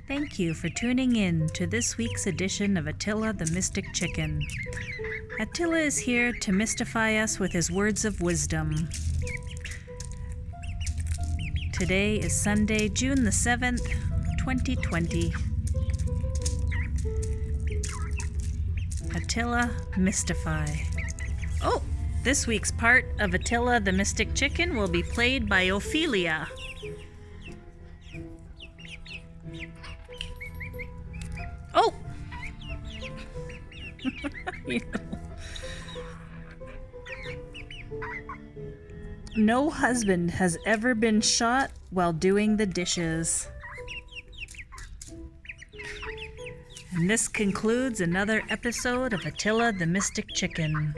Thank you for tuning in to this week's edition of Attila the Mystic Chicken. Attila is here to mystify us with his words of wisdom. Today is Sunday, June the 7th, 2020. Attila Mystify. Oh, this week's part of Attila the Mystic Chicken will be played by Ophelia. Oh! No husband has ever been shot while doing the dishes. And this concludes another episode of Attila the Mystic Chicken.